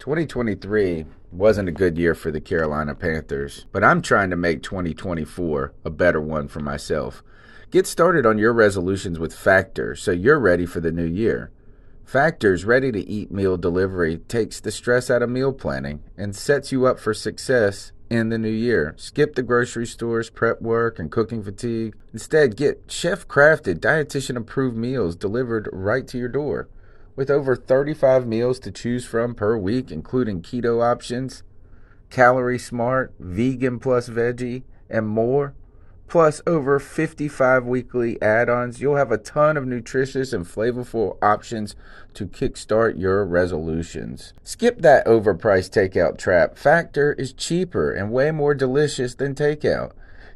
2023 wasn't a good year for the Carolina Panthers, but I'm trying to make 2024 a better one for myself. Get started on your resolutions with Factor so you're ready for the new year. Factor's ready-to-eat meal delivery takes the stress out of meal planning and sets you up for success in the new year. Skip the grocery stores, prep work, and cooking fatigue. Instead, get chef-crafted, dietitian-approved meals delivered right to your door. With over 35 meals to choose from per week, including keto options, calorie smart, vegan plus veggie, and more, plus over 55 weekly add-ons, you'll have a ton of nutritious and flavorful options to kickstart your resolutions. Skip that overpriced takeout trap. Factor is cheaper and way more delicious than takeout.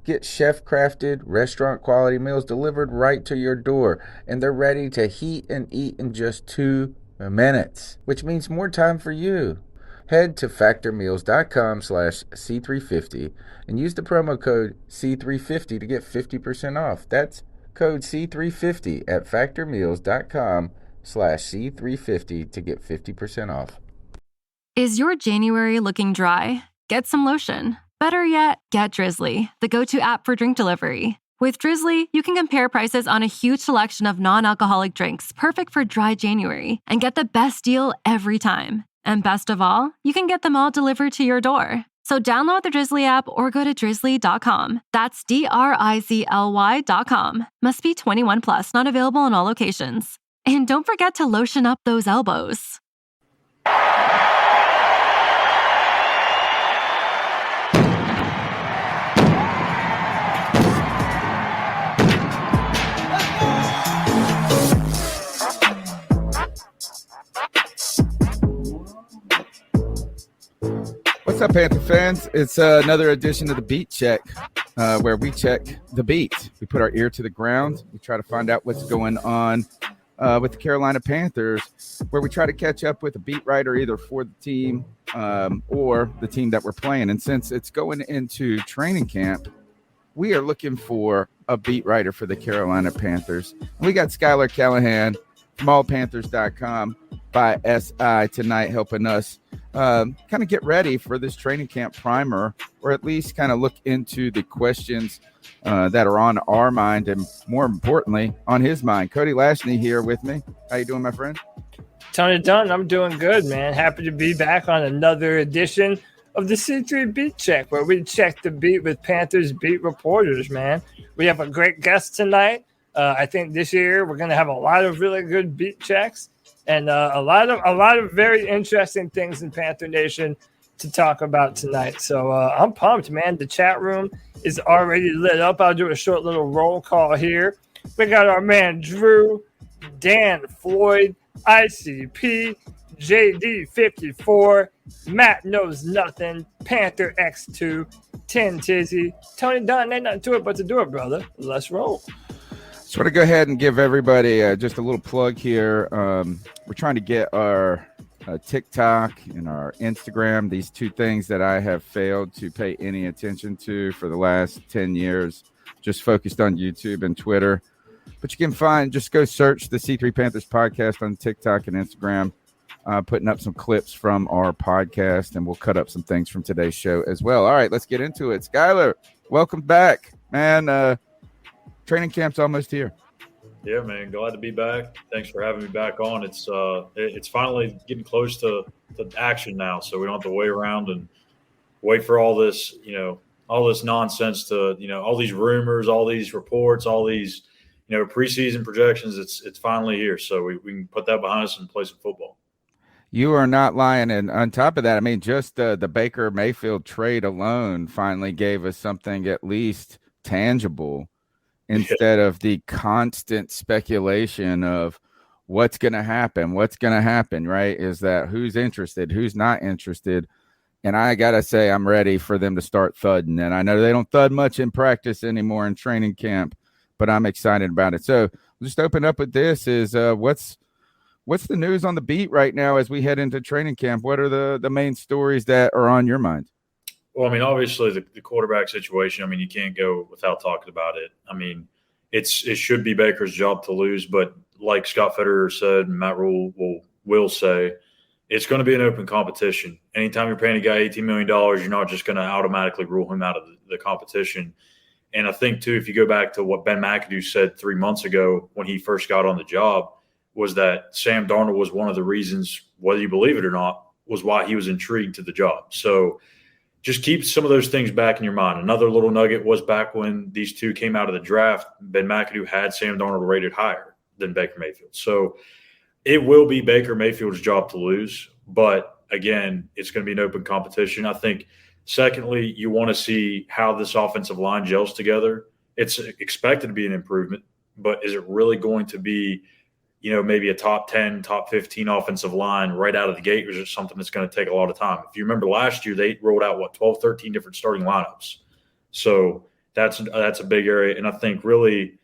Get chef-crafted, restaurant-quality meals delivered right to your door, and they're ready to heat and eat in just 2 minutes, which means more time for you. Head to factormeals.com/C350 and use the promo code C350 to get 50% off. That's code C350 at factormeals.com/C350 to get 50% off. Is your January looking dry? Get some lotion. Better yet, get Drizzly, the go-to app for drink delivery. With Drizzly, you can compare prices on a huge selection of non-alcoholic drinks perfect for dry January and get the best deal every time. And best of all, you can get them all delivered to your door. So download the Drizzly app or go to drizzly.com. That's DRIZLY.com. Must be 21 plus, not available in all locations. And don't forget to lotion up those elbows. What's up, Panther fans? It's another edition of the BeatCheck, where we check the beat. We put our ear to the ground. We try to find out what's going on with the Carolina Panthers, where we try to catch up with a beat writer either for the team or the team that we're playing. And since it's going into training camp, we are looking for a beat writer for the Carolina Panthers. And we got Schuyler Callihan from allpanthers.com by SI tonight, helping us kind of get ready for this training camp primer, or at least kind of look into the questions that are on our mind and, more importantly, on his mind. Cody Lashney here with me. How you doing, my friend? Tony Dunn, I'm doing good, man. Happy to be back on another edition of the C3 Beat Check, where we check the beat with Panthers beat reporters, man. We have a great guest tonight. I think this year we're going to have a lot of really good beat checks and a lot of very interesting things in Panther Nation to talk about tonight. So I'm pumped, man. The chat room is already lit up. I'll do a short little roll call here. We got our man Drew, Dan Floyd, ICP, JD54, Matt Knows Nothing, Panther X2, 10 Tizzy, Tony Dunn. Ain't nothing to it but to do it, brother. Let's roll. So I want to go ahead and give everybody just a little plug here. We're trying to get our TikTok and our Instagram, these two things that I have failed to pay any attention to for the last 10 years, just focused on YouTube and Twitter. But you can just go search the C3 Panthers podcast on TikTok and Instagram, putting up some clips from our podcast, and we'll cut up some things from today's show as well. All right, let's get into it. Schuyler, welcome back, man. Training camp's almost here. Yeah, man. Glad to be back. Thanks for having me back on. It's finally getting close to action now, so we don't have to wait around and wait for all this nonsense to, all these rumors, all these reports, all these, preseason projections. It's finally here, so we can put that behind us and play some football. You are not lying. And on top of that, I mean, just the Baker Mayfield trade alone finally gave us something at least tangible, instead of the constant speculation of what's going to happen, right? Is that who's interested, who's not interested. And I got to say, I'm ready for them to start thudding. And I know they don't thud much in practice anymore in training camp, but I'm excited about it. So we'll just open up with this is what's the news on the beat right now as we head into training camp? What are the main stories that are on your mind? Well, I mean, obviously the quarterback situation, I mean, you can't go without talking about it. I mean, it should be Baker's job to lose, but like Scott Federer said, and Matt Rule will say, it's going to be an open competition. Anytime you're paying a guy $18 million, you're not just going to automatically rule him out of the competition. And I think, too, if you go back to what Ben McAdoo said 3 months ago when he first got on the job, was that Sam Darnold was one of the reasons, whether you believe it or not, was why he was intrigued to the job. So just keep some of those things back in your mind. Another little nugget was back when these two came out of the draft, Ben McAdoo had Sam Darnold rated higher than Baker Mayfield. So it will be Baker Mayfield's job to lose. But, again, it's going to be an open competition. I think, secondly, you want to see how this offensive line gels together. It's expected to be an improvement, but is it really going to be, maybe a top 10, top 15 offensive line right out of the gate, or is it something that's going to take a lot of time? If you remember last year, they rolled out, 12, 13 different starting lineups. So that's a big area. And I think really,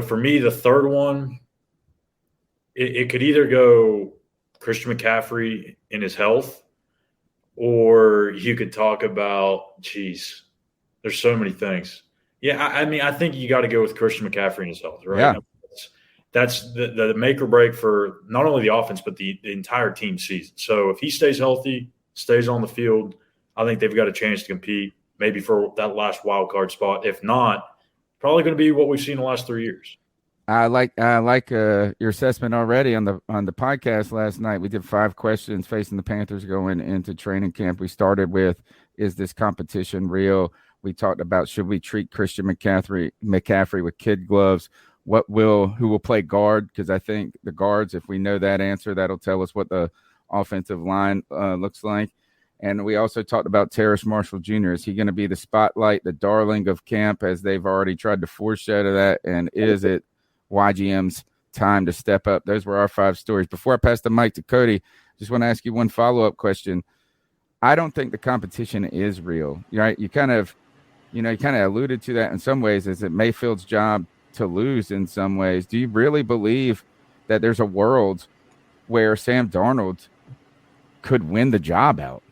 for me, the third one, it could either go Christian McCaffrey in his health, or you could talk about, there's so many things. Yeah, I think you got to go with Christian McCaffrey in his health, right? Yeah. That's the make or break for not only the offense, but the entire team season. So if he stays healthy, stays on the field, I think they've got a chance to compete maybe for that last wild card spot. If not, probably going to be what we've seen the last 3 years. I like your assessment already on the podcast last night. We did 5 questions facing the Panthers going into training camp. We started with, is this competition real? We talked about, should we treat Christian McCaffrey with kid gloves? Who will play guard? Because I think the guards, if we know that answer, that'll tell us what the offensive line looks like. And we also talked about Terrace Marshall Jr. Is he going to be the spotlight, the darling of camp, as they've already tried to foreshadow that? And is it YGM's time to step up? Those were our 5 stories. Before I pass the mic to Cody, just want to ask you one follow-up question. I don't think the competition is real, right? You kind of alluded to that in some ways. Is it Mayfield's job to lose in some ways? Do you really believe that there's a world where Sam Darnold could win the job out?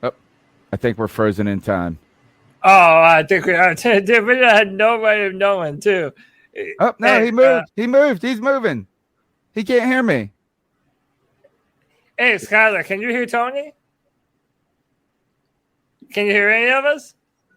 Oh, I think we're frozen in time. Oh, I think we are. We had no way of knowing, too. Oh, no, he moved. He's moving. He can't hear me. Hey, Schuyler, can you hear Tony? Can you hear any of us?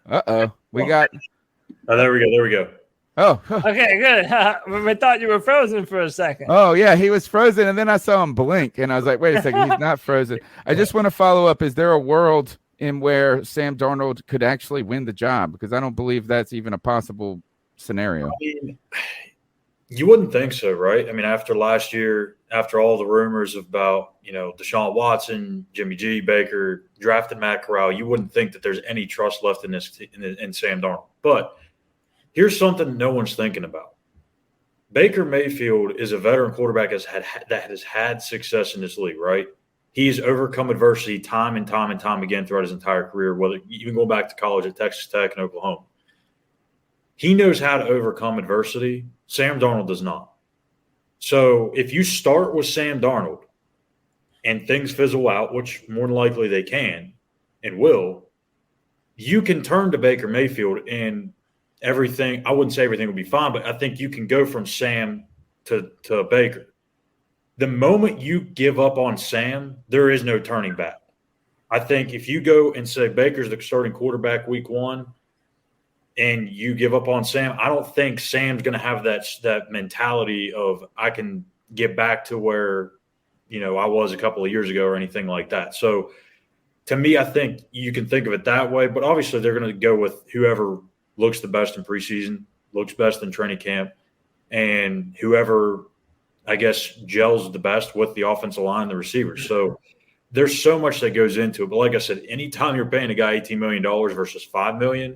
Uh-oh. We got – Oh, there we go. Oh. Okay, good. We thought you were frozen for a second. Oh, yeah, he was frozen, and then I saw him blink, and I was like, wait a second, he's not frozen. I just want to follow up. Is there a world in where Sam Darnold could actually win the job? Because I don't believe that's even a possible scenario. I mean, you wouldn't think so, right? I mean, after last year, after all the rumors about, Deshaun Watson, Jimmy G, Baker, drafted Matt Corral, you wouldn't think that there's any trust left in Sam Darnold. But here's something no one's thinking about. Baker Mayfield is a veteran quarterback that has had success in this league, right? He's overcome adversity time and time again throughout his entire career, whether even going back to college at Texas Tech and Oklahoma. He knows how to overcome adversity. Sam Darnold does not. So if you start with Sam Darnold and things fizzle out, which more than likely they can and will, you can turn to Baker Mayfield and everything. I wouldn't say everything will be fine, but I think you can go from Sam to Baker. The moment you give up on Sam, there is no turning back. I think if you go and say Baker's the starting quarterback week 1 and you give up on Sam, I don't think Sam's going to have that mentality of I can get back to where, I was a couple of years ago or anything like that. So to me, I think you can think of it that way, but obviously they're going to go with whoever looks the best in preseason, looks best in training camp, and whoever, I guess, gels the best with the offensive line and the receivers. So there's so much that goes into it. But like I said, anytime you're paying a guy $18 million versus $5 million,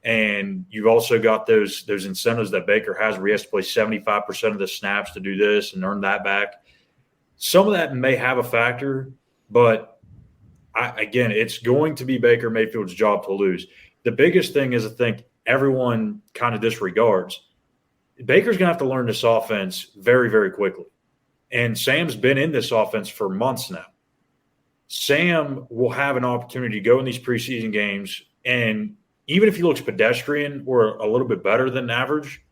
and you've also got those incentives that Baker has where he has to play 75% of the snaps to do this and earn that back, some of that may have a factor, but again, it's going to be Baker Mayfield's job to lose. The biggest thing is I think everyone kind of disregards. Baker's going to have to learn this offense very, very quickly. And Sam's been in this offense for months now. Sam will have an opportunity to go in these preseason games, and even if he looks pedestrian or a little bit better than average,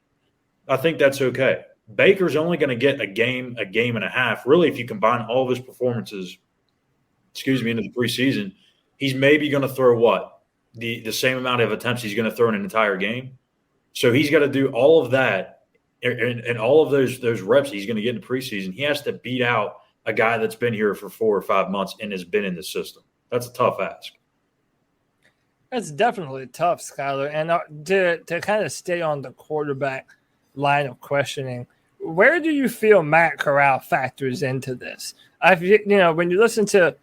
I think that's okay. Baker's only going to get a game and a half. Really, if you combine all of his performances, into the preseason, he's maybe going to throw what? The same amount of attempts he's going to throw in an entire game. So he's got to do all of that and all of those reps he's going to get in the preseason. He has to beat out a guy that's been here for 4 or 5 months and has been in the system. That's a tough ask. That's definitely tough, Schuyler. And to kind of stay on the quarterback line of questioning, where do you feel Matt Corral factors into this? When you listen to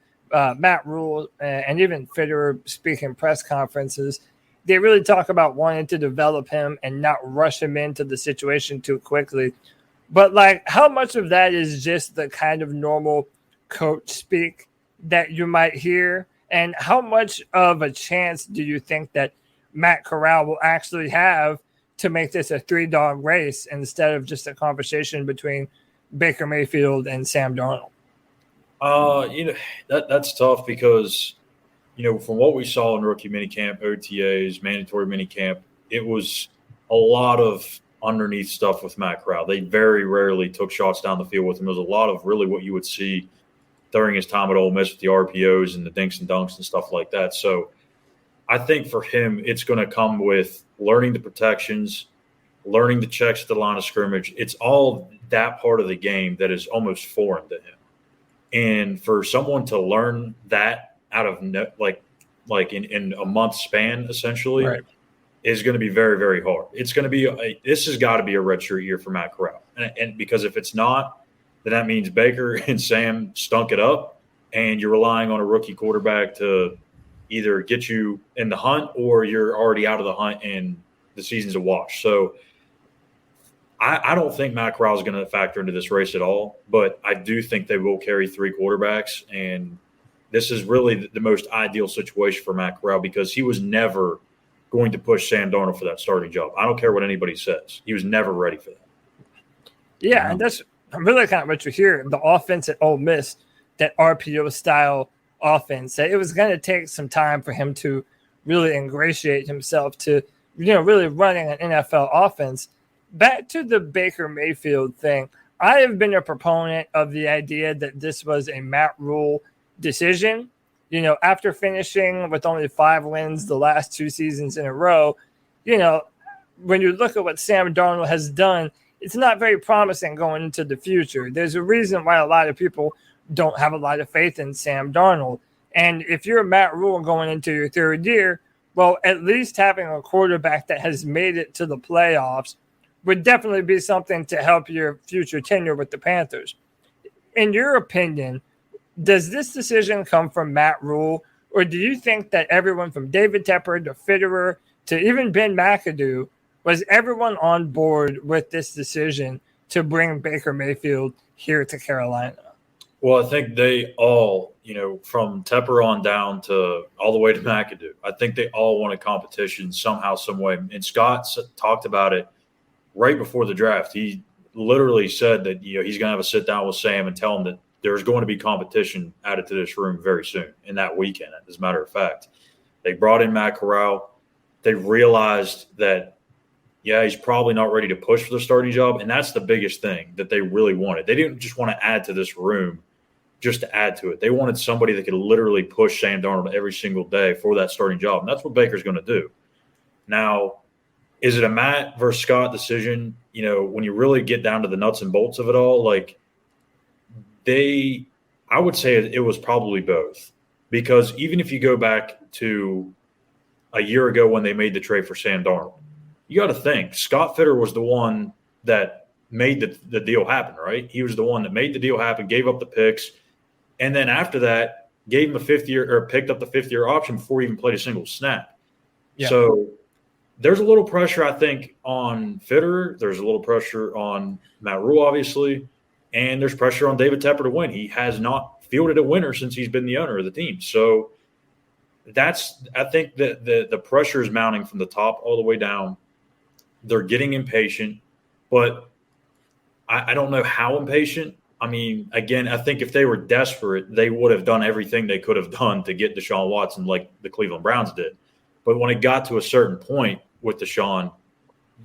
Matt Rule and even Fitterer speak in press conferences, they really talk about wanting to develop him and not rush him into the situation too quickly. But, how much of that is just the kind of normal coach speak that you might hear? And how much of a chance do you think that Matt Corral will actually have to make this a 3-dog race instead of just a conversation between Baker Mayfield and Sam Darnold? That's tough because, from what we saw in rookie minicamp, OTAs, mandatory minicamp, it was a lot of underneath stuff with Matt Corral. They very rarely took shots down the field with him. There was a lot of really what you would see during his time at Ole Miss with the RPOs and the dinks and dunks and stuff like that. So I think for him, it's going to come with learning the protections, learning the checks at the line of scrimmage. It's all that part of the game that is almost foreign to him. And for someone to learn that out of in a month span, essentially, right, is going to be very, very hard. It's going to be this has got to be a redshirt year for Matt Corral, and because if it's not, then that means Baker and Sam stunk it up, and you're relying on a rookie quarterback to either get you in the hunt or you're already out of the hunt and the season's a wash. So I don't think Matt Corral is going to factor into this race at all, but I do think they will carry 3 quarterbacks, and this is really the most ideal situation for Matt Corral because he was never going to push Sam Darnold for that starting job. I don't care what anybody says. He was never ready for that. Yeah, and that's really kind of what you hear. The offense at Ole Miss, that RPO-style offense, that it was going to take some time for him to really ingratiate himself to, really running an NFL offense. Back to the Baker Mayfield thing, I have been a proponent of the idea that this was a Matt Rule decision. After finishing with only 5 wins the last 2 seasons in a row, when you look at what Sam Darnold has done, it's not very promising going into the future. There's a reason why a lot of people don't have a lot of faith in Sam Darnold. And if you're Matt Rule going into your 3rd year, well, at least having a quarterback that has made it to the playoffs would definitely be something to help your future tenure with the Panthers. In your opinion, does this decision come from Matt Rule, or do you think that everyone from David Tepper to Fitterer to even Ben McAdoo, was everyone on board with this decision to bring Baker Mayfield here to Carolina? Well, I think they all, from Tepper on down to all the way to McAdoo, I think they all want a competition somehow, some way. And Scott talked about it right before the draft. He literally said that, he's going to have a sit down with Sam and tell him that there's going to be competition added to this room very soon in that weekend, as a matter of fact. They brought in Matt Corral. They realized that, he's probably not ready to push for the starting job, and that's the biggest thing that they really wanted. They didn't just want to add to this room just to add to it. They wanted somebody that could literally push Sam Darnold every single day for that starting job, and that's what Baker's going to do. Now, is it a Matt versus Scott decision? When you really get down to the nuts and bolts of it all, I would say it was probably both, because even if you go back to a year ago when they made the trade for Sam Darnold, you got to think Scott Fitterer was the one that made the deal happen, right? He was the one that made the deal happen, gave up the picks, and then after that gave him a 5th-year or picked up the 5th-year option before he even played a single snap. Yeah. So there's a little pressure, I think, on Fitterer. There's a little pressure on Matt Rule, obviously. And there's pressure on David Tepper to win. He has not fielded a winner since he's been the owner of the team. So I think that the pressure is mounting from the top all the way down. They're getting impatient, but I don't know how impatient. I mean, again, I think if they were desperate, they would have done everything they could have done to get Deshaun Watson like the Cleveland Browns did. But when it got to a certain point with Deshaun,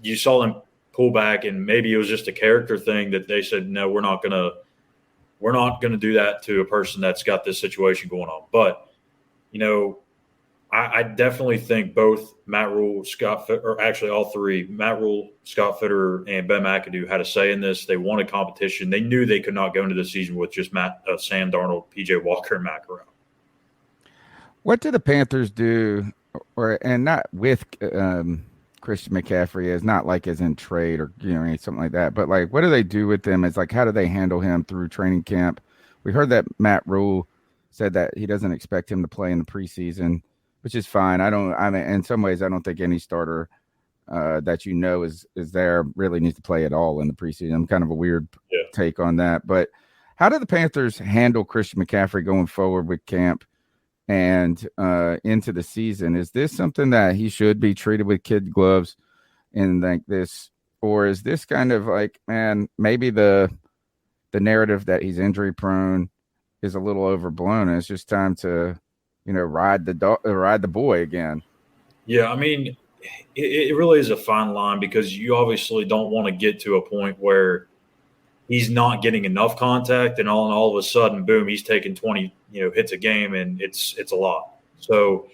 you saw them pull back, and maybe it was just a character thing that they said, no, we're not gonna do that to a person that's got this situation going on. But I definitely think both Matt Rule, or actually all three, Matt Rule, Scott Fitterer, and Ben McAdoo had a say in this. They wanted competition. They knew they could not go into the season with just Sam Darnold, PJ Walker, and Matt Corral. What do the Panthers do, and not with Christian McCaffrey, as not like as in trade or something like that, but like what do they do with them? It's like how do they handle him through training camp? We heard that Matt Rule said that he doesn't expect him to play in the preseason, which is fine. In some ways, I don't think any starter that is there really needs to play at all in the preseason. I'm kind of a weird take on that. But how do the Panthers handle Christian McCaffrey going forward with camp and into the season? Is this something that he should be treated with kid gloves and like this? Or is this kind of like, man, maybe the narrative that he's injury prone is a little overblown and it's just time to ride the boy again? Yeah, I mean, it really is a fine line because you obviously don't want to get to a point where he's not getting enough contact and all of a sudden, boom, he's taking 20 hits a game, and it's a lot. So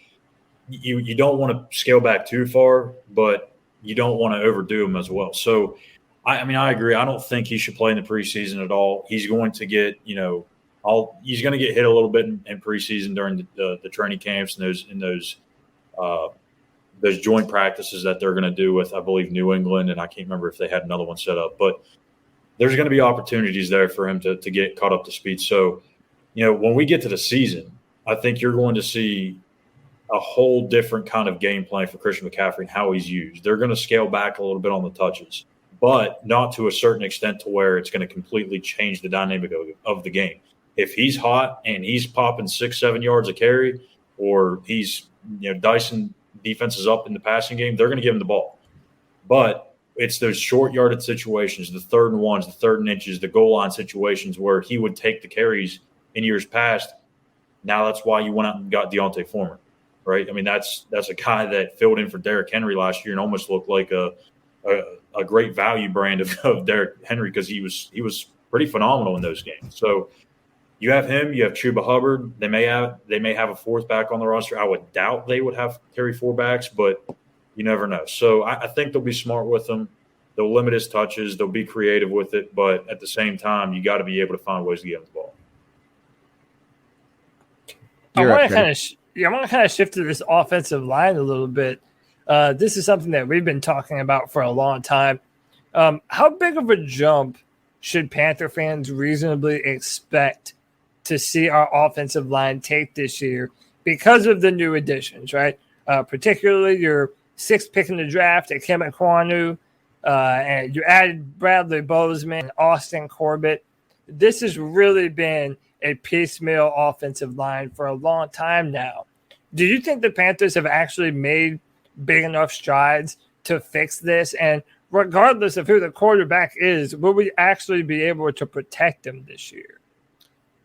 you don't want to scale back too far, but you don't want to overdo him as well. So I agree. I don't think he should play in the preseason at all. He's going to get he's going to get hit a little bit in preseason during the training camps and those joint practices that they're going to do with, I believe, New England, and I can't remember if they had another one set up. But there's going to be opportunities there for him to get caught up to speed. So, when we get to the season, I think you're going to see a whole different kind of game plan for Christian McCaffrey and how he's used. They're going to scale back a little bit on the touches, but not to a certain extent to where it's going to completely change the dynamic of the game. If he's hot and he's popping 6-7 yards a carry, or he's dicing defenses up in the passing game, they're going to give him the ball. But it's those short yardage situations, the 3rd and 1s, the 3rd and inches, the goal line situations where he would take the carries in years past. Now that's why you went out and got Deontay Foreman, right? I mean, that's a guy that filled in for Derrick Henry last year and almost looked like a great value brand of Derrick Henry because he was pretty phenomenal in those games. So you have him, you have Chuba Hubbard. They may have a 4th back on the roster. I would doubt they would have carry 4 backs, but you never know. So I think they'll be smart with him. They'll limit his touches. They'll be creative with it, but at the same time, you got to be able to find ways to get him the ball. I want to kind of shift to this offensive line a little bit. This is something that we've been talking about for a long time. How big of a jump should Panther fans reasonably expect to see our offensive line take this year because of the new additions, right? Particularly your 6th pick in the draft at Kim Ekwonu, and you added Bradley Bozeman, Austin Corbett. This has really been a piecemeal offensive line for a long time now. Do you think the Panthers have actually made big enough strides to fix this? And regardless of who the quarterback is, will we actually be able to protect them this year?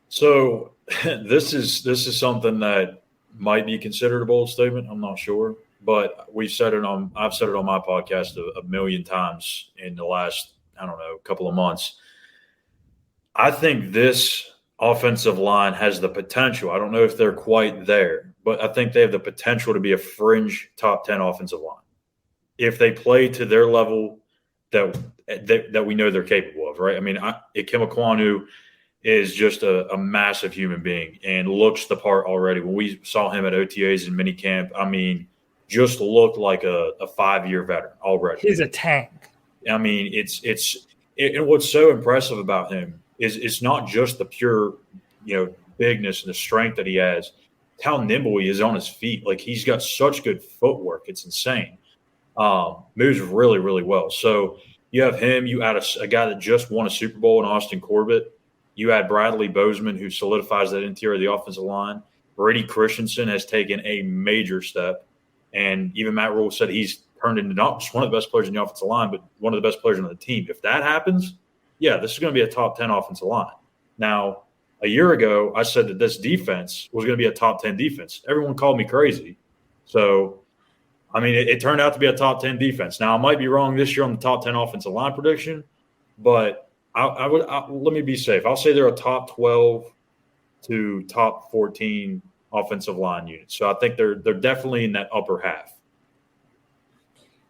So this is something that might be considered a bold statement. I'm not sure, but I've said it on my podcast a million times in the last, couple of months. I think this offensive line has the potential. I don't know if they're quite there, but I think they have the potential to be a fringe top 10 offensive line if they play to their level that we know they're capable of, right? I mean, Kim Ekwonu is just a massive human being and looks the part already. When we saw him at OTAs and minicamp, I mean, just looked like a 5-year veteran already. He's a tank. I mean, and what's so impressive about him is it's not just the pure, bigness and the strength that he has. It's how nimble he is on his feet. Like, he's got such good footwork. It's insane. Moves really, really well. So you have him. You add a guy that just won a Super Bowl in Austin Corbett. You add Bradley Bozeman, who solidifies that interior of the offensive line. Brady Christensen has taken a major step. And even Matt Rule said he's turned into not just one of the best players in the offensive line, but one of the best players on the team. If that happens, yeah, this is going to be a top 10 offensive line. Now, a year ago, I said that this defense was going to be a top 10 defense. Everyone called me crazy. So I mean, it turned out to be a top 10 defense. Now, I might be wrong this year on the top 10 offensive line prediction, but let me be safe. I'll say they're a top 12 to top 14 offensive line unit. So I think they're definitely in that upper half.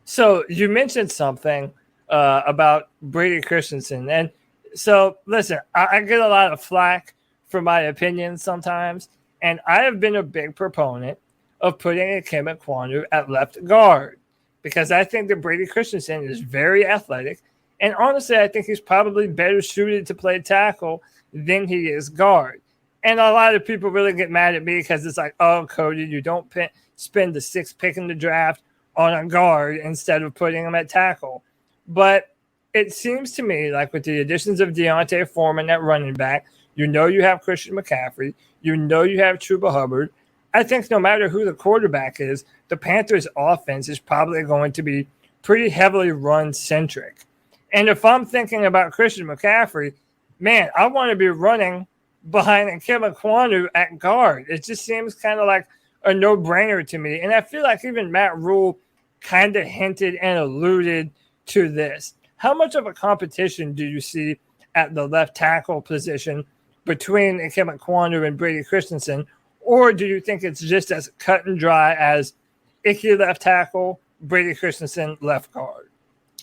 So you mentioned something about Brady Christensen. And so, listen, I get a lot of flack for my opinions sometimes. And I have been a big proponent of putting Ikem Ekwonu at left guard because I think that Brady Christensen is very athletic. And honestly, I think he's probably better suited to play tackle than he is guard. And a lot of people really get mad at me because it's like, oh, Cody, you don't spend the 6th pick in the draft on a guard instead of putting him at tackle. But it seems to me like with the additions of Deontay Foreman at running back, you know you have Christian McCaffrey, you know you have Chuba Hubbard. I think no matter who the quarterback is, the Panthers' offense is probably going to be pretty heavily run-centric. And if I'm thinking about Christian McCaffrey, man, I want to be running behind Ikem Ekwonu at guard. It just seems kind of like a no-brainer to me. And I feel like even Matt Rule kind of hinted and alluded to this. How much of a competition do you see at the left tackle position between Ikem Ekwonu and Brady Christensen? Or do you think it's just as cut and dry as Icky left tackle, Brady Christensen left guard?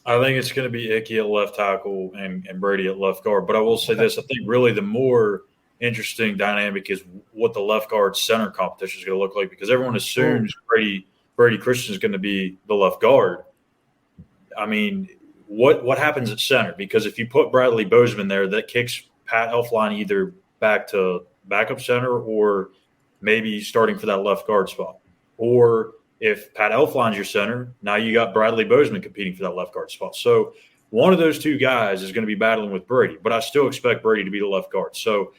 I think it's going to be Icky at left tackle and Brady at left guard. But I will say this. I think really the more interesting dynamic is what the left guard center competition is going to look like because everyone assumes Brady Christensen is going to be the left guard. I mean, what happens at center? Because if you put Bradley Bozeman there, that kicks Pat Elflein either back to backup center or maybe starting for that left guard spot. Or if Pat Elflein's your center, now you got Bradley Bozeman competing for that left guard spot. So one of those two guys is going to be battling with Brady, but I still expect Brady to be the left guard. So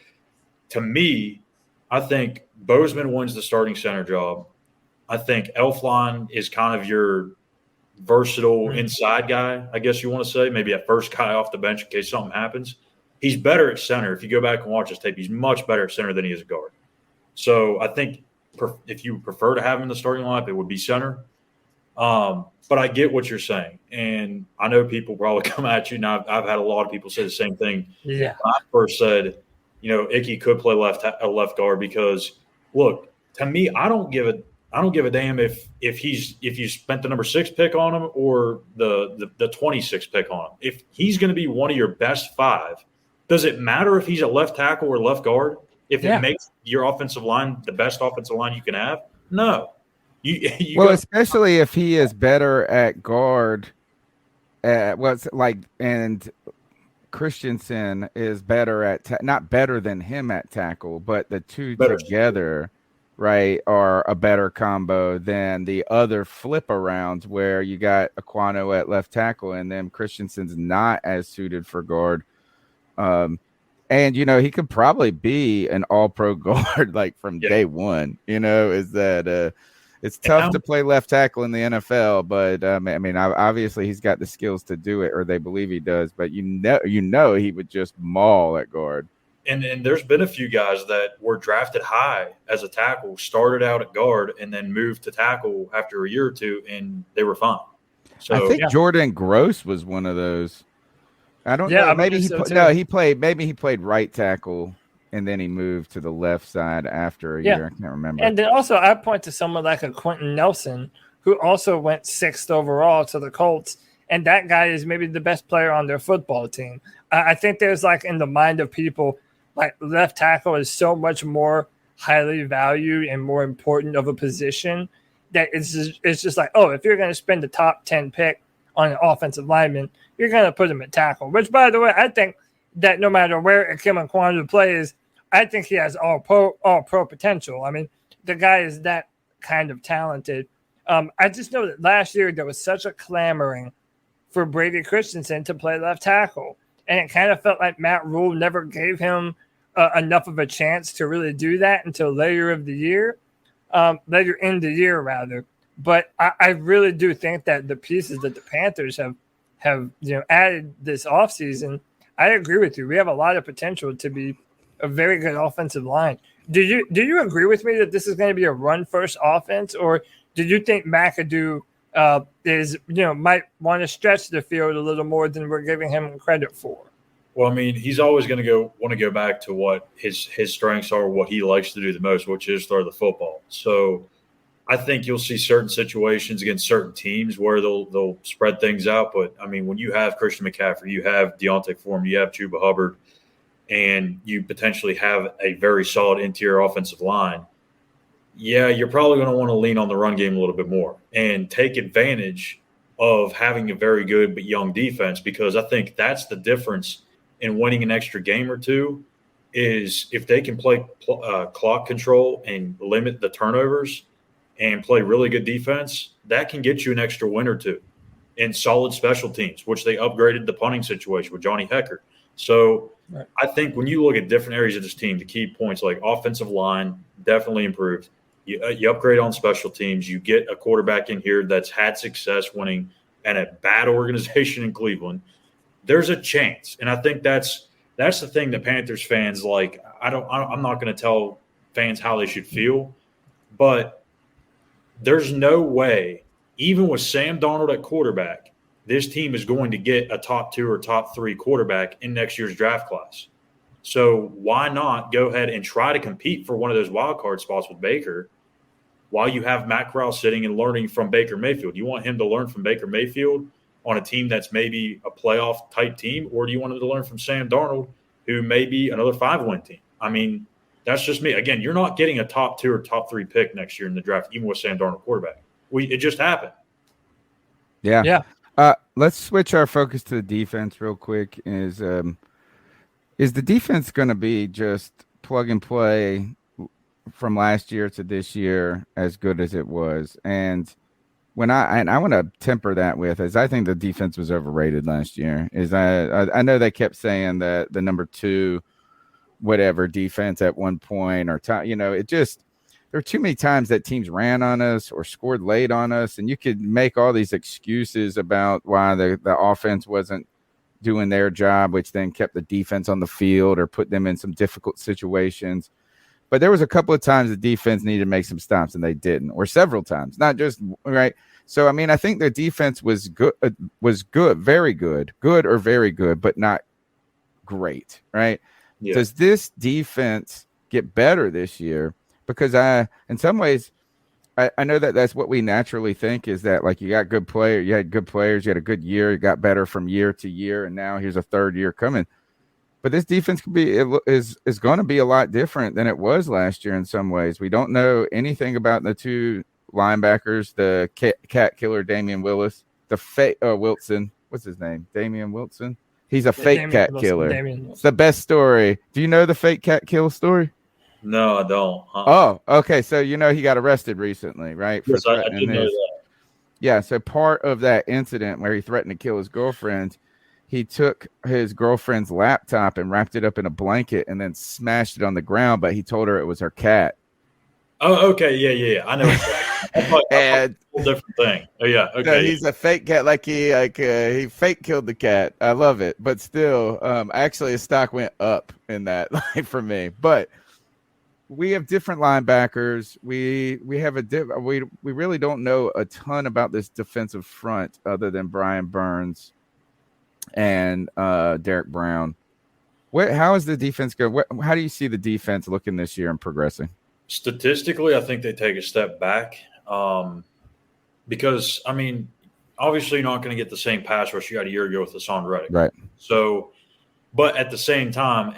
to me, I think Bozeman wins the starting center job. I think Elflein is kind of your versatile inside guy, I guess you want to say, maybe a first guy off the bench in case something happens. He's better at center. If you go back and watch his tape, he's much better at center than he is at guard. So I think if you prefer to have him in the starting lineup, it would be center. But I get what you're saying. And I know people probably come at you. Now, I've had a lot of people say the same thing. Yeah. When I first said, Icky could play left guard because, look, to me, I don't give a damn if you spent the number 6 pick on him or the 26th pick on him. If he's going to be one of your best 5, does it matter if he's a left tackle or left guard? If it makes your offensive line the best offensive line you can have? No. Especially if he is better at guard. And Christensen is better at not better than him at tackle, but the two together, right, are a better combo than the other flip arounds where you got Ekwonu at left tackle and then Christensen's not as suited for guard. And, he could probably be an all-pro guard like from day one, is that it's tough to play left tackle in the NFL. But, obviously he's got the skills to do it or they believe he does. But, he would just maul at guard. And there's been a few guys that were drafted high as a tackle, started out at guard, and then moved to tackle after a year or two, and they were fine. So I think Jordan Gross was one of those. I don't know. Maybe he played right tackle and then he moved to the left side after a year. I can't remember. And then also I point to someone like a Quentin Nelson who also went 6th overall to the Colts, and that guy is maybe the best player on their football team. I think there's like in the mind of people, like left tackle is so much more highly valued and more important of a position that it's just like, oh, if you're going to spend the top 10 pick on an offensive lineman, you're going to put him at tackle, which, by the way, I think that no matter where Ikem Ekwonu plays, I think he has all pro potential. I mean, the guy is that kind of talented. I just know that last year there was such a clamoring for Brady Christensen to play left tackle, and it kind of felt like Matt Rule never gave him enough of a chance to really do that until later in the year. But I really do think that the pieces that the Panthers have added this offseason, I agree with you. We have a lot of potential to be a very good offensive line. Do you agree with me that this is going to be a run-first offense, or did you think McAdoo is, might want to stretch the field a little more than we're giving him credit for. Well, I mean, he's always going to want to go back to what his strengths are, what he likes to do the most, which is throw the football. So I think you'll see certain situations against certain teams where they'll spread things out. But, I mean, when you have Christian McCaffrey, you have Deontay Foreman, you have Chuba Hubbard, and you potentially have a very solid interior offensive line, yeah, you're probably going to want to lean on the run game a little bit more and take advantage of having a very good but young defense, because I think that's the difference in winning an extra game or two is if they can play clock control and limit the turnovers and play really good defense, that can get you an extra win or two in solid special teams, which they upgraded the punting situation with Johnny Hecker. So right. I think when you look at different areas of this team, the key points like offensive line definitely improved. You upgrade on special teams. You get a quarterback in here that's had success winning at a bad organization in Cleveland. There's a chance, and I think that's the thing that Panthers fans like. I'm not going to tell fans how they should feel, but there's no way, even with Sam Darnold at quarterback, this team is going to get a top 2 or top 3 quarterback in next year's draft class. So why not go ahead and try to compete for one of those wild card spots with Baker while you have Matt Corral sitting and learning from Baker Mayfield? You want him to learn from Baker Mayfield on a team that's maybe a playoff type team, or do you want him to learn from Sam Darnold, who may be another 5-win team? I mean, that's just me. Again, you're not getting a top 2 or top 3 pick next year in the draft, even with Sam Darnold quarterback. It just happened. Yeah. Let's switch our focus to the defense real quick. Is the defense going to be just plug and play from last year to this year as good as it was? And I want to temper that with is I think the defense was overrated last year. I know they kept saying that the number 2 whatever defense at one point or time, it just there are too many times that teams ran on us or scored late on us, and you could make all these excuses about why the offense wasn't doing their job, which then kept the defense on the field or put them in some difficult situations. But there was a couple of times the defense needed to make some stops and they didn't, or several times, not just right. So, I mean, I think the defense was good, very good or very good, but not great, right? Yeah. Does this defense get better this year? Because in some ways, I know that that's what we naturally think is that like you got good players, you had good players, you had a good year, you got better from year to year, and now here's a third year coming. But this defense is going to be a lot different than it was last year in some ways. We don't know anything about the 2 linebackers, the cat killer Damian Willis, the fake Wilson. What's his name? Damian Wilson. He's a fake cat killer. It's the best story. Do you know the fake cat kill story? No, I don't. Oh, okay. So he got arrested recently, right? Yes, I did know that. Yeah. So part of that incident where he threatened to kill his girlfriend, he took his girlfriend's laptop and wrapped it up in a blanket and then smashed it on the ground. But he told her it was her cat. Oh, okay. Yeah. I know. And a whole different thing. Oh, yeah. Okay. No, he's a fake cat. He fake killed the cat. I love it, but still, actually, his stock went up in that for me. But we have different linebackers. We have we really don't know a ton about this defensive front other than Brian Burns and Derek Brown. How is the defense go? How do you see the defense looking this year and progressing? Statistically, I think they take a step back because, I mean, obviously you're not going to get the same pass rush you got a year ago with Hassan Reddick. Right. So, but at the same time,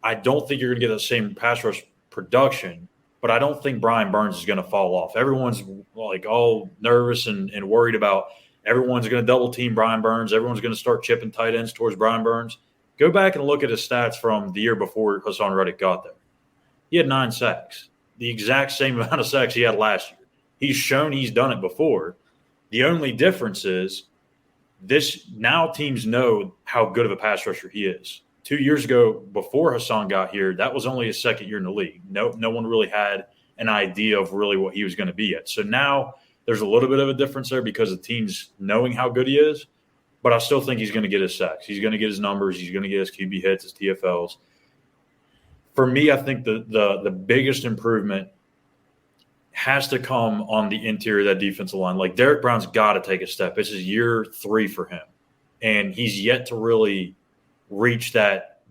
I don't think you're going to get the same pass rush production, but I don't think Brian Burns is going to fall off. Everyone's like all nervous and worried about everyone's going to double team Brian Burns. Everyone's going to start chipping tight ends towards Brian Burns. Go back and look at his stats from the year before Hassan Reddick got there. He had 9 sacks, the exact same amount of sacks he had last year. He's shown he's done it before. The only difference is now teams know how good of a pass rusher he is. 2 years ago, before Hassan got here, that was only his second year in the league. No one really had an idea of really what he was going to be at. So now there's a little bit of a difference there because of teams knowing how good he is, but I still think he's going to get his sacks. He's going to get his numbers. He's going to get his QB hits, his TFLs. For me, I think the biggest improvement has to come on the interior of that defensive line. Like Derek Brown's got to take a step. This is year 3 for him, and he's yet to really reach that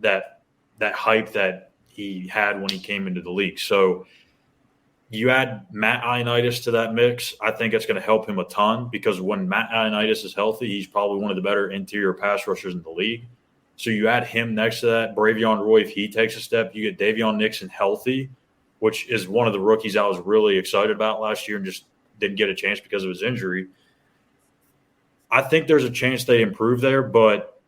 hype that he had when he came into the league. So you add Matt Ioannidis to that mix, I think it's going to help him a ton, because when Matt Ioannidis is healthy, he's probably one of the better interior pass rushers in the league. So you add him next to that, Bravion Roy, if he takes a step, you get Davion Nixon healthy, which is one of the rookies I was really excited about last year and just didn't get a chance because of his injury. I think there's a chance they improve there, but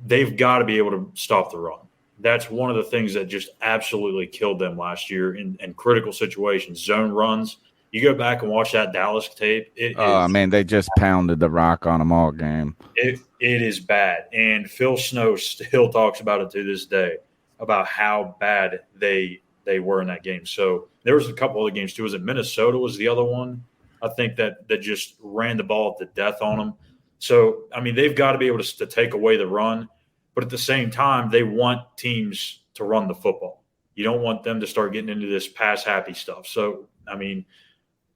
they've got to be able to stop the run. That's one of the things that just absolutely killed them last year in critical situations, zone runs. You go back and watch that Dallas tape. Man, they just pounded the rock on them all game. It is bad. And Phil Snow still talks about it to this day, about how bad they were in that game. So there was a couple other games too. Was it Minnesota was the other one? I think that just ran the ball to death on them. So, I mean, they've got to be able to take away the run. But at the same time, they want teams to run the football. You don't want them to start getting into this pass-happy stuff. So, I mean,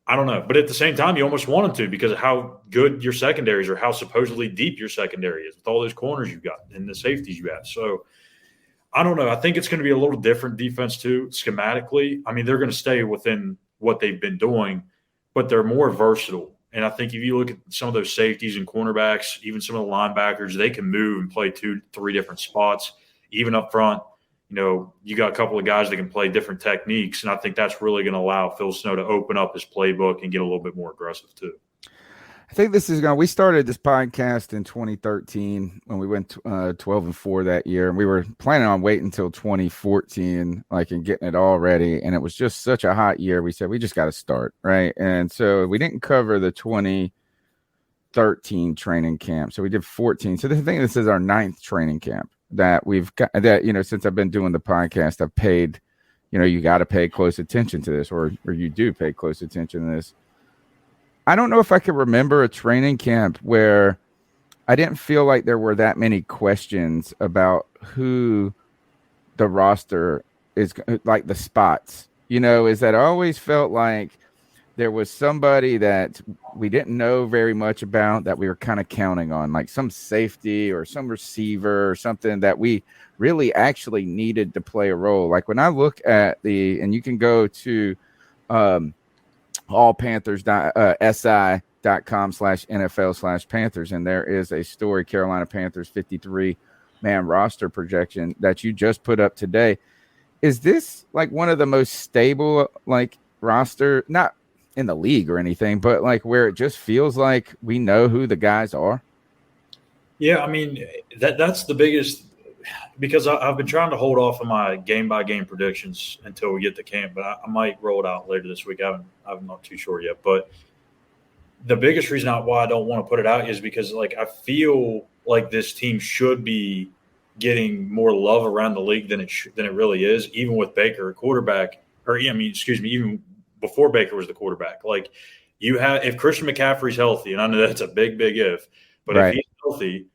I don't know. But at the same time, you almost want them to, because of how good your secondaries are, how supposedly deep your secondary is with all those corners you've got and the safeties you have. So, I don't know. I think it's going to be a little different defense too, schematically. I mean, they're going to stay within what they've been doing, but they're more versatile. And I think if you look at some of those safeties and cornerbacks, even some of the linebackers, they can move and play 2-3 different spots. Even up front, you know, you got a couple of guys that can play different techniques. And I think that's really going to allow Phil Snow to open up his playbook and get a little bit more aggressive too. I think we started this podcast in 2013 when we went 12-4 that year, and we were planning on waiting until 2014, and getting it all ready. And it was just such a hot year. We said, we just got to start. Right. And so we didn't cover the 2013 training camp. So we did 14. So this is our 9th training camp that we've got, that, since I've been doing the podcast, I've paid, you got to pay close attention to this, or you do pay close attention to this. I don't know if I can remember a training camp where I didn't feel like there were that many questions about who the roster is, like the spots, is that I always felt like there was somebody that we didn't know very much about that we were kind of counting on, like some safety or some receiver or something that we really actually needed to play a role. Like when I look at and you can go to, allpanthers.si.com/NFL/Panthers. And there is a story, Carolina Panthers 53-man roster projection that you just put up today. Is this like one of the most stable, roster, not in the league or anything, but where it just feels like we know who the guys are? Yeah. I mean, that's the biggest, because I've been trying to hold off on my game-by-game predictions until we get to camp, but I might roll it out later this week. I'm not too sure yet. It the biggest reason why I don't want to put it out is because, I feel like this team should be getting more love around the league than it really is, even with Baker, a quarterback, even before Baker was the quarterback. If Christian McCaffrey's healthy, and I know that's a big, big if, but right. If he's healthy,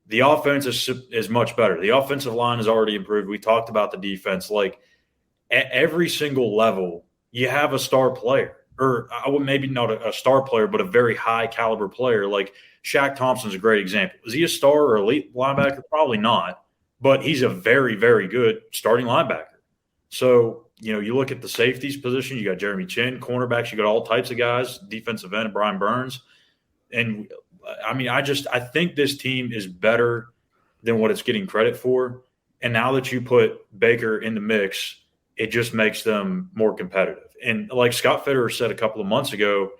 the offense is much better. The offensive line has already improved. We talked about the defense. At every single level, you have a star player. Or I would maybe not a star player, but a very high caliber player. Shaq Thompson's a great example. Is he a star or elite linebacker? Probably not. But he's a very, very good starting linebacker. So, you look at the safeties position. You got Jeremy Chin, cornerbacks. You got all types of guys, defensive end, Brian Burns. And I mean, I think this team is better than what it's getting credit for. And now that you put Baker in the mix, it just makes them more competitive. And like Scott Fitterer said a couple of months ago,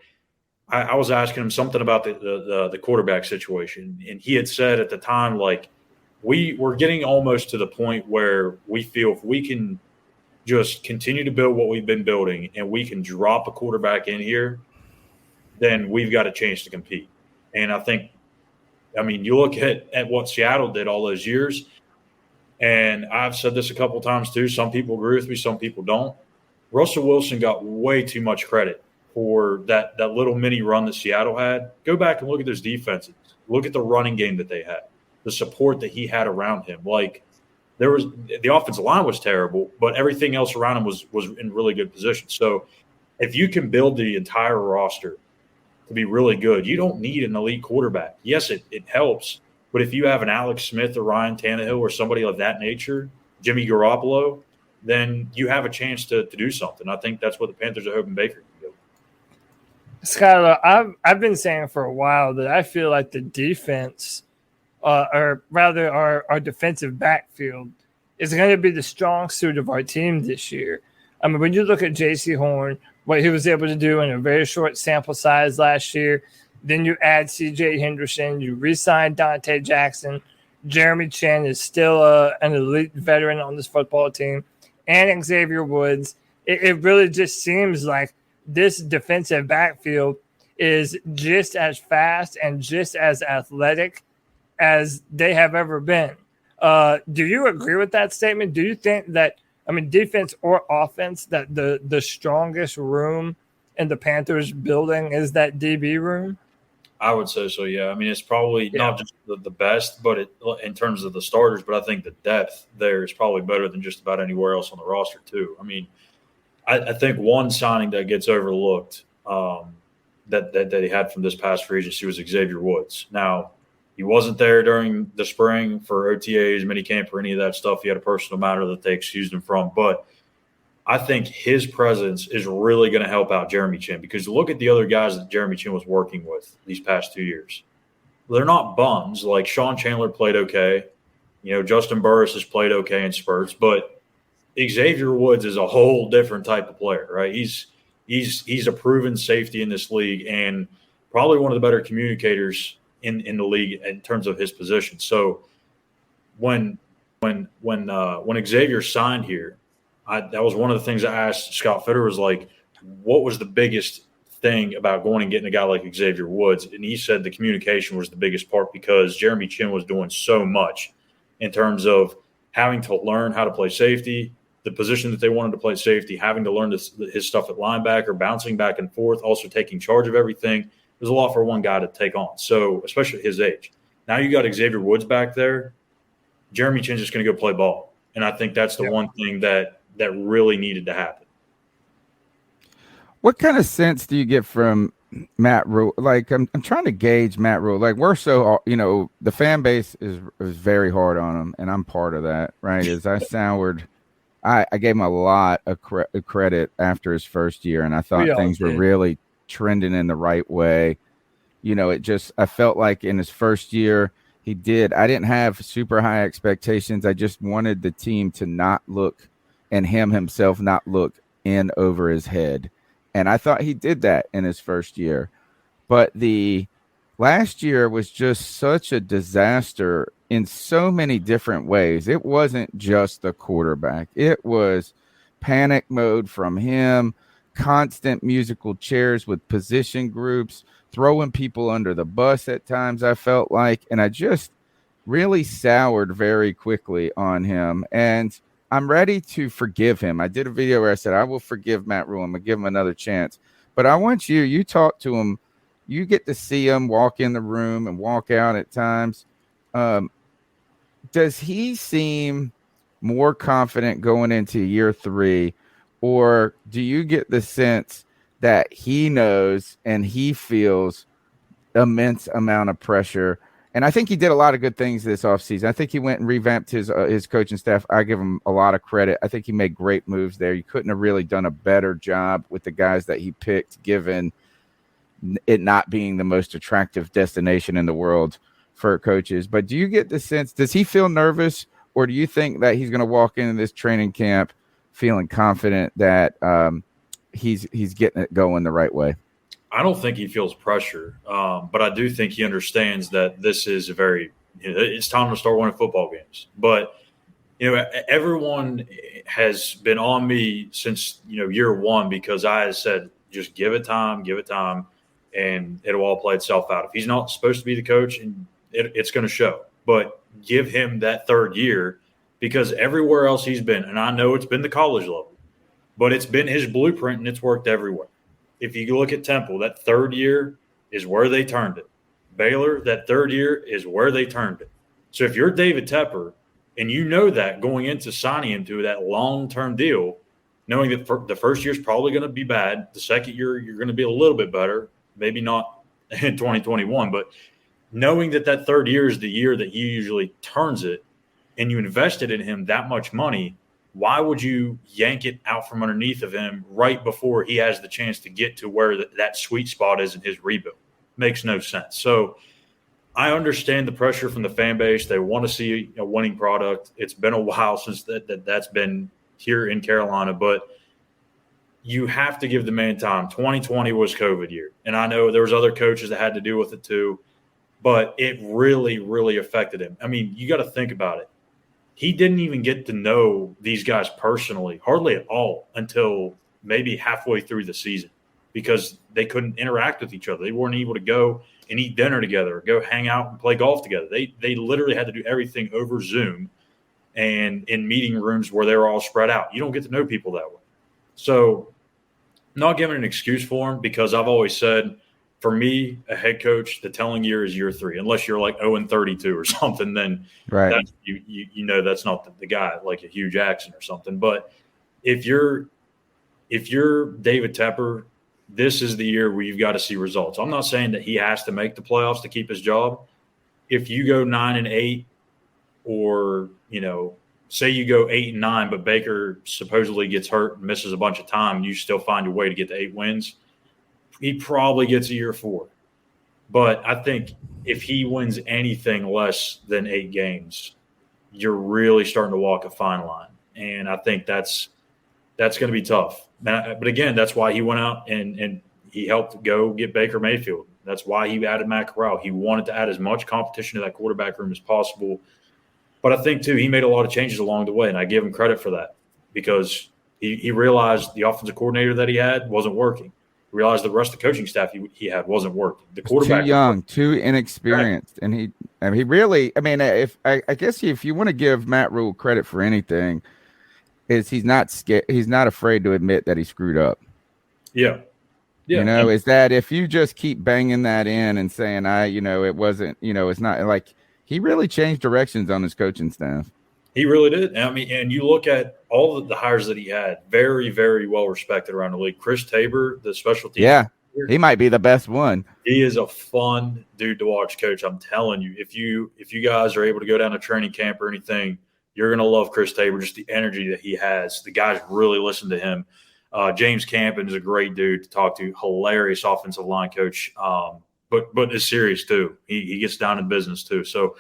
I was asking him something about the quarterback situation. And he had said at the time, we're getting almost to the point where we feel if we can just continue to build what we've been building and we can drop a quarterback in here, then we've got a chance to compete. And you look at what Seattle did all those years, and I've said this a couple of times too. Some people agree with me, some people don't. Russell Wilson got way too much credit for that little mini run that Seattle had. Go back and look at those defenses. Look at the running game that they had, the support that he had around him. The offensive line was terrible, but everything else around him was in really good position. So if you can build the entire roster to be really good, you don't need an elite quarterback. Yes, it helps, but if you have an Alex Smith or Ryan Tannehill or somebody of that nature, Jimmy Garoppolo, then you have a chance to do something. I think that's what the Panthers are hoping Baker can do. Schuyler, I've been saying for a while that I feel like the defense, or rather our defensive backfield, is going to be the strong suit of our team this year. I mean, when you look at J.C. Horn, what he was able to do in a very short sample size last year, then you add C.J. Henderson, you re-sign Dante Jackson, Jeremy Chin is still an elite veteran on this football team, and Xavier Woods. It really just seems like this defensive backfield is just as fast and just as athletic as they have ever been. Do you agree with that statement? Do you think that, I mean, defense or offense, that the strongest room in the Panthers building is that DB room? I would say so, yeah. I mean, it's probably not just the best, but in terms of the starters, but I think the depth there is probably better than just about anywhere else on the roster, too. I mean, I think one signing that gets overlooked that he had from this past free agency was Xavier Woods. Now, he wasn't there during the spring for OTAs, minicamp, or any of that stuff. He had a personal matter that they excused him from. But I think his presence is really going to help out Jeremy Chin, because look at the other guys that Jeremy Chin was working with these past 2 years. They're not bums. Like Sean Chandler played okay. You know, Justin Burris has played okay in spurts. But Xavier Woods is a whole different type of player, right? He's a proven safety in this league and probably one of the better communicators in the league in terms of his position. So when Xavier signed here, that was one of the things I asked Scott Fitter, was like, what was the biggest thing about going and getting a guy like Xavier Woods? And he said the communication was the biggest part, because Jeremy Chin was doing so much in terms of having to learn how to play safety, the position that they wanted to play safety, having to learn his stuff at linebacker, bouncing back and forth, also taking charge of everything. There's a lot for one guy to take on, so especially at his age. Now you got Xavier Woods back there. Jeremy Chin's just going to go play ball, and I think that's the one thing that really needed to happen. What kind of sense do you get from Matt Rule? Like, I'm trying to gauge Matt Rule. Like, we're so, the fan base is very hard on him, and I'm part of that, right? As I soured, I gave him a lot of credit after his first year, and I thought things were really trending in the right way. I felt like in his first year, I didn't have super high expectations. I just wanted the team to not look, and him himself not look in over his head. And I thought he did that in his first year. But the last year was just such a disaster in so many different ways. It wasn't just the quarterback. It was panic mode from him, constant musical chairs with position groups, throwing people under the bus at times, I felt like. And I just really soured very quickly on him. And I'm ready to forgive him. I did a video where I said, I will forgive Matt Rule. I'm going to give him another chance. But I want you talk to him. You get to see him walk in the room and walk out at times. Does he seem more confident going into year 3? Or do you get the sense that he knows and he feels immense amount of pressure? And I think he did a lot of good things this offseason. I think he went and revamped his coaching staff. I give him a lot of credit. I think he made great moves there. You couldn't have really done a better job with the guys that he picked, given it not being the most attractive destination in the world for coaches. But do you get the sense, does he feel nervous, or do you think that he's going to walk into this training camp feeling confident that he's getting it going the right way? I don't think he feels pressure, but I do think he understands that this is it's time to start winning football games. But, everyone has been on me since, year 1, because I said, just give it time, and it'll all play itself out. If he's not supposed to be the coach, and it's going to show. But give him that third year, because everywhere else he's been, and I know it's been the college level, but it's been his blueprint and it's worked everywhere. If you look at Temple, that third year is where they turned it. Baylor, that third year is where they turned it. So if you're David Tepper and you know that going into signing him to that long-term deal, knowing that the first year is probably going to be bad. The second year, you're going to be a little bit better, maybe not in 2021, but knowing that third year is the year that he usually turns it, and you invested in him that much money, why would you yank it out from underneath of him right before he has the chance to get to where that sweet spot is in his rebuild? Makes no sense. So I understand the pressure from the fan base. They want to see a winning product. It's been a while since that's been here in Carolina, but you have to give the man time. 2020 was COVID year, and I know there was other coaches that had to deal with it too, but it really, really affected him. I mean, you got to think about it. He didn't even get to know these guys personally, hardly at all, until maybe halfway through the season because they couldn't interact with each other. They weren't able to go and eat dinner together or go hang out and play golf together. They literally had to do everything over Zoom and in meeting rooms where they were all spread out. You don't get to know people that way. So I'm not giving an excuse for him because I've always said, for me, a head coach, the telling year is year 3. Unless you're like 0-32 or something, then that's, you know that's not the guy, like a Hugh Jackson or something. But if you're David Tepper, this is the year where you've got to see results. I'm not saying that he has to make the playoffs to keep his job. If you go 9-8, or say you go 8-9, but Baker supposedly gets hurt and misses a bunch of time, you still find a way to get to 8 wins. He probably gets a year 4. But I think if he wins anything less than 8 games, you're really starting to walk a fine line. And I think that's going to be tough. But again, that's why he went out and he helped go get Baker Mayfield. That's why he added Matt Corral. He wanted to add as much competition to that quarterback room as possible. But I think, too, he made a lot of changes along the way, and I give him credit for that because he realized the offensive coordinator that he had wasn't working. Realized the rest of the coaching staff he had wasn't working. The quarterback too young, too inexperienced, and he really. I mean, I guess if you want to give Matt Rule credit for anything, is he's not scared. He's not afraid to admit that he screwed up. Yeah. Is that if you just keep banging that in and saying it wasn't, it's not like he really changed directions on his coaching staff. He really did. I mean, and you look at all the hires that he had, very, very well respected around the league. Chris Tabor, the special team. Yeah, he might be the best one. He is a fun dude to watch, Coach. I'm telling you, if you guys are able to go down to training camp or anything, you're going to love Chris Tabor, just the energy that he has. The guys really listen to him. James Campen is a great dude to talk to, hilarious offensive line coach, but is serious too. He gets down in business too. So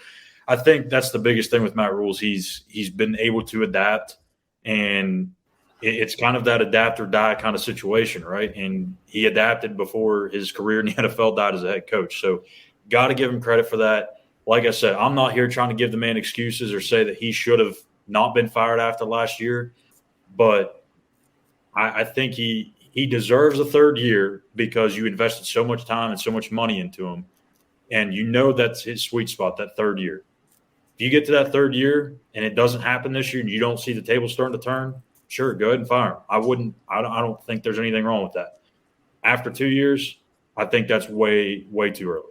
I think that's the biggest thing with Matt Rules. He's been able to adapt, and it's kind of that adapt or die kind of situation, right? And he adapted before his career in the NFL died as a head coach. So got to give him credit for that. Like I said, I'm not here trying to give the man excuses or say that he should have not been fired after last year, but I think he deserves a third year because you invested so much time and so much money into him, and that's his sweet spot, that third year. If you get to that third year and it doesn't happen this year and you don't see the table starting to turn, sure, go ahead and fire him. I don't think there's anything wrong with that. After 2 years, I think that's way, way too early.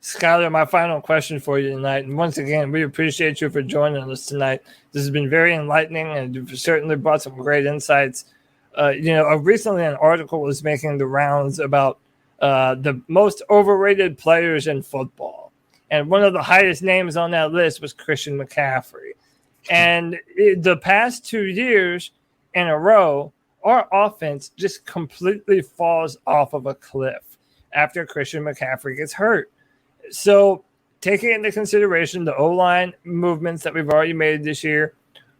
Schuyler, my final question for you tonight, and once again, we appreciate you for joining us tonight. This has been very enlightening, and you've certainly brought some great insights. Recently an article was making the rounds about the most overrated players in football, and one of the highest names on that list was Christian McCaffrey. And the past 2 years in a row, our offense just completely falls off of a cliff after Christian McCaffrey gets hurt. So taking into consideration the O-line movements that we've already made this year,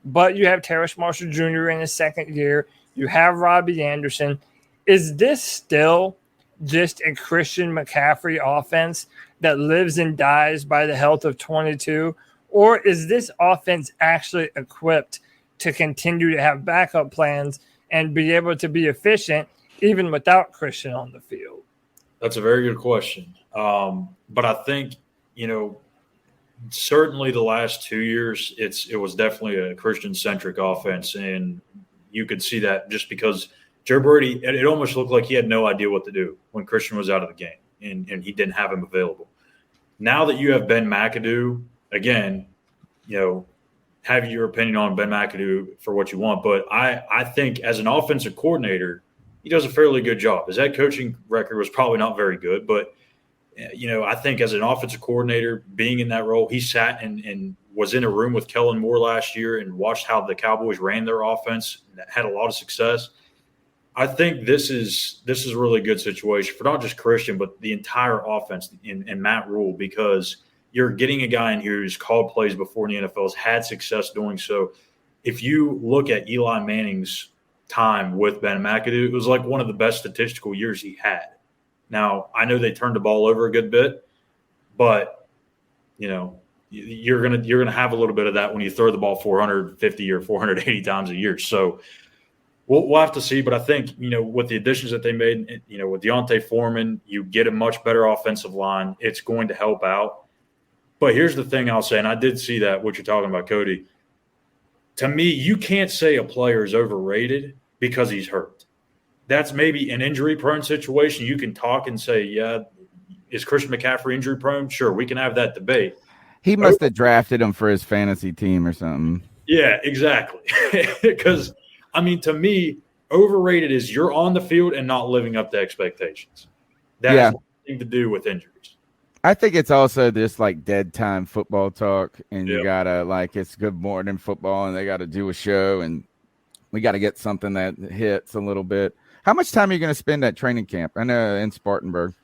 but you have Terrace Marshall Jr. in his second year, you have Robbie Anderson. Is this still just a Christian McCaffrey offense that lives and dies by the health of 22? Or is this offense actually equipped to continue to have backup plans and be able to be efficient even without Christian on the field? That's a very good question. But I think, certainly the last 2 years, it was definitely a Christian-centric offense, and you could see that just because Joe Brady, it almost looked like he had no idea what to do when Christian was out of the game, and he didn't have him available. Now that you have Ben McAdoo, again, have your opinion on Ben McAdoo for what you want, but I think as an offensive coordinator, he does a fairly good job. His head coaching record was probably not very good, but I think as an offensive coordinator, being in that role, he sat and was in a room with Kellen Moore last year and watched how the Cowboys ran their offense and had a lot of success. I think this is a really good situation for not just Christian, but the entire offense and Matt Rule, because you're getting a guy in here who's called plays before in the NFL, has had success doing so. If you look at Eli Manning's time with Ben McAdoo, it was like one of the best statistical years he had. Now, I know they turned the ball over a good bit, but you're gonna have a little bit of that when you throw the ball 450 or 480 times a year. So we'll have to see. But I think with the additions that they made, with Deontay Foreman, you get a much better offensive line. It's going to help out. But here's the thing I'll say, and I did see that what you're talking about, Cody. To me, you can't say a player is overrated because he's hurt. That's maybe an injury-prone situation. You can talk and say, yeah, is Christian McCaffrey injury-prone? Sure, we can have that debate. He must have drafted him for his fantasy team or something. Yeah, exactly. Because, to me, overrated is you're on the field and not living up to expectations. That has nothing to do with injuries. I think it's also just like dead time football talk, and you gotta it's Good Morning Football, and they got to do a show, and we got to get something that hits a little bit. How much time are you going to spend at training camp? I know in Spartanburg.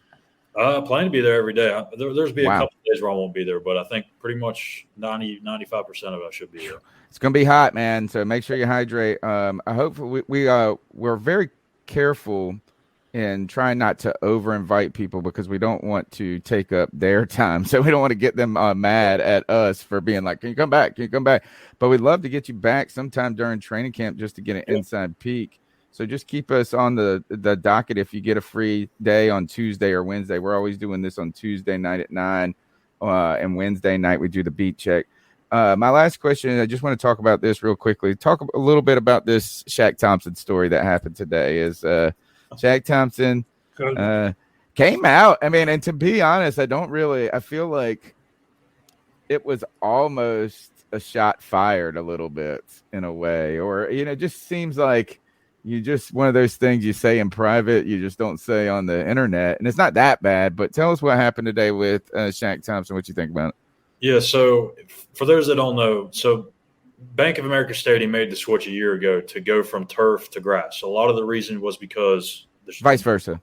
Plan to be there every day. There's be a couple of days where I won't be there, but I think pretty much 95% of it I should be there. It's going to be hot, man. So make sure you hydrate. I hope we're very careful in trying not to over invite people because we don't want to take up their time. So we don't want to get them mad at us for being like, can you come back? Can you come back? But we'd love to get you back sometime during training camp just to get an inside peek. So just keep us on the docket if you get a free day on Tuesday or Wednesday. We're always doing this on Tuesday night at 9, and Wednesday night we do the beat check. My last question, I just want to talk about this real quickly. Talk a little bit about this Shaq Thompson story that happened today. Is Shaq Thompson came out. And to be honest, I feel like it was almost a shot fired a little bit in a way, or, it just seems like you just one of those things you say in private, you just don't say on the internet. And it's not that bad, but tell us what happened today with Shaq Thompson. What you think about it? Yeah. So for those that don't know, Bank of America Stadium made the switch a year ago to go from turf to grass. So a lot of the reason was because vice versa.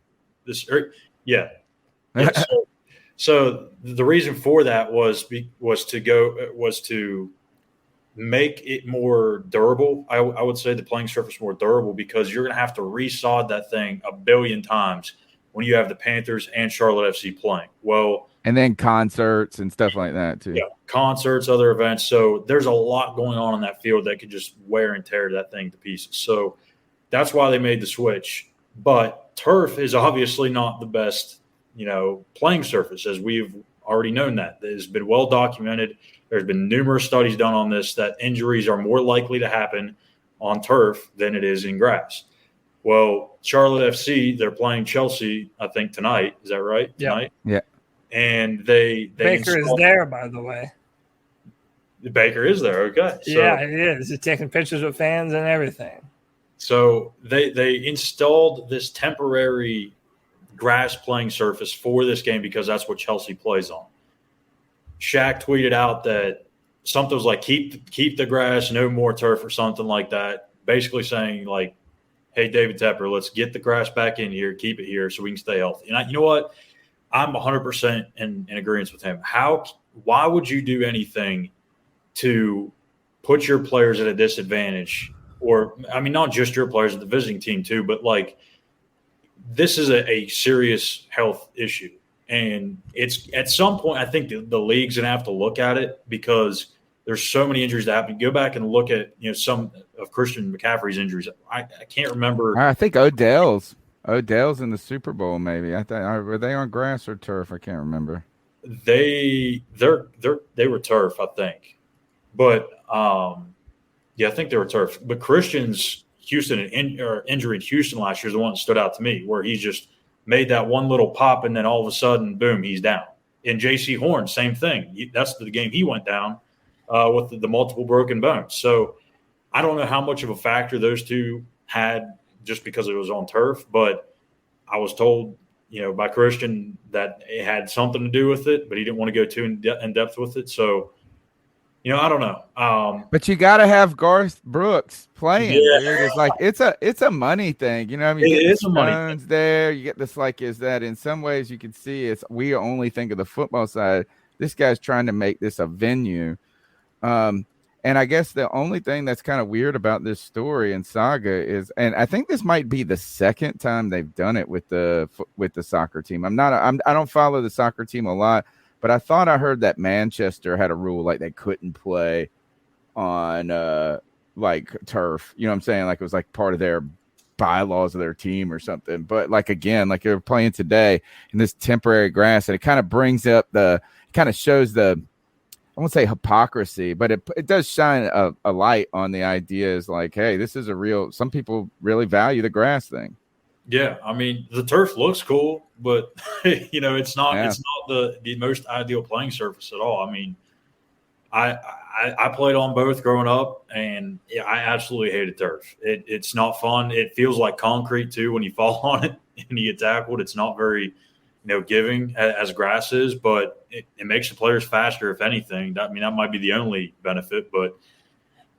So the reason for that was to make it more durable. I would say the playing surface more durable because you're going to have to resod that thing a billion times when you have the Panthers and Charlotte FC playing. Well, and then concerts and stuff like that too. Yeah, concerts, other events. So there's a lot going on that field that could just wear and tear that thing to pieces. So that's why they made the switch. But turf is obviously not the best, playing surface, as we've already known that. It has been well documented. There's been numerous studies done on this that injuries are more likely to happen on turf than it is in grass. Well, Charlotte FC, they're playing Chelsea, I think, tonight. Is that right? Yeah. Tonight? Yeah. And they Baker is there, by the way. Baker is there. Okay. So, yeah, he is. He's taking pictures with fans and everything. So they installed this temporary grass playing surface for this game because that's what Chelsea plays on. Shaq tweeted out that something was like, keep the grass, no more turf or something like that, basically saying like, hey, David Tepper, let's get the grass back in here, keep it here so we can stay healthy. And you know what? I'm 100% in agreement with him. Why would you do anything to put your players at a disadvantage? Or, not just your players, the visiting team too, but this is a serious health issue. And it's at some point, I think the league's going to have to look at it because there's so many injuries that happen. Go back and look at, some of Christian McCaffrey's injuries. I can't remember. I think Odell's in the Super Bowl, maybe. Were they on grass or turf? I can't remember. They were turf, I think. But, I think they were turf. But Christian's injury in Houston last year is the one that stood out to me, where he just made that one little pop, and then all of a sudden, boom, he's down. And J.C. Horn, same thing. That's the game he went down. with the multiple broken bones. So I don't know how much of a factor those two had just because it was on turf, but I was told, by Christian that it had something to do with it, but he didn't want to go too in depth with it. So, I don't know. But you got to have Garth Brooks playing, Yeah. dude. It's like it's a money thing, you know. I mean, you It get is the a money Stones there. You get this is that in some ways you can see we only think of the football side. This guy's trying to make this a venue. And I guess the only thing that's kind of weird about this story and saga is, and I think this might be the second time they've done it with the soccer team. I don't follow the soccer team a lot, but I thought I heard that Manchester had a rule like they couldn't play on like turf. You know what I'm saying? Like it was like part of their bylaws of their team or something. But like again, like they're playing today in this temporary grass, and it kind of brings up shows the, I won't say hypocrisy, but it does shine a light on the ideas like, hey, this is some people really value the grass thing. Yeah, I mean, the turf looks cool, but it's not the most ideal playing surface at all. I mean, I played on both growing up, and I absolutely hated turf. It's not fun. It feels like concrete too when you fall on it and you get tackled. It's not very giving as grass is, but it makes the players faster, if anything. That might be the only benefit, but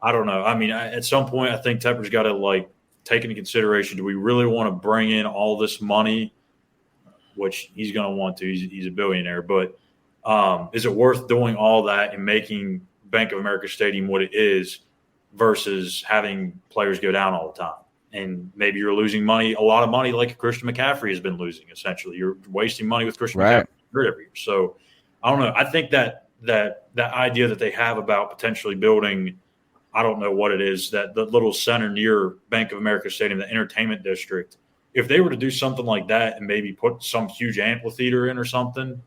I don't know. I mean, at some point, I think Tepper's got to take into consideration, do we really want to bring in all this money, which he's going to want to, he's a billionaire, but is it worth doing all that and making Bank of America Stadium what it is versus having players go down all the time? And maybe you're losing money, a lot of money, like Christian McCaffrey has been losing. Essentially, you're wasting money with Christian McCaffrey every year. So I don't know. I think that idea that they have about potentially building, I don't know what it is, that the little center near Bank of America Stadium, the entertainment district, if they were to do something like that and maybe put some huge amphitheater in or something,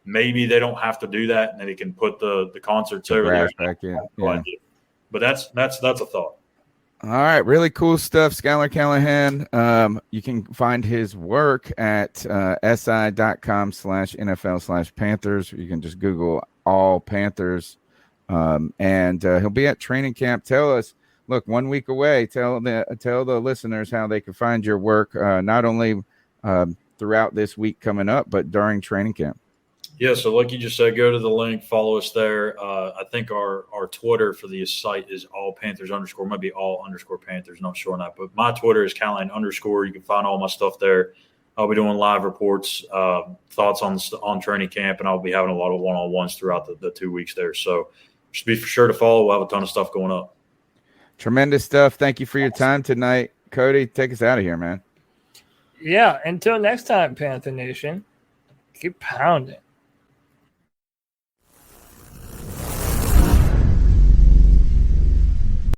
maybe they don't have to do that and they can put the concerts over there back in. Yeah. But that's a thought. All right, really cool stuff, Schuyler Callihan. You can find his work at si.com/NFL/Panthers. You can just Google all Panthers, and he'll be at training camp. Tell us, look, 1 week away. Tell the listeners how they can find your work, not only throughout this week coming up, but during training camp. Yeah, so like you just said, go to the link, follow us there. I think our Twitter for the site is all Panthers _ might be all _ Panthers, not sure on that. But my Twitter is Callihan _. You can find all my stuff there. I'll be doing live reports, thoughts on training camp, and I'll be having a lot of one-on-ones throughout the 2 weeks there. So just be sure to follow. We'll have a ton of stuff going up. Tremendous stuff. Thank you for your time tonight. Cody, take us out of here, man. Yeah, until next time, Panther Nation, keep pounding.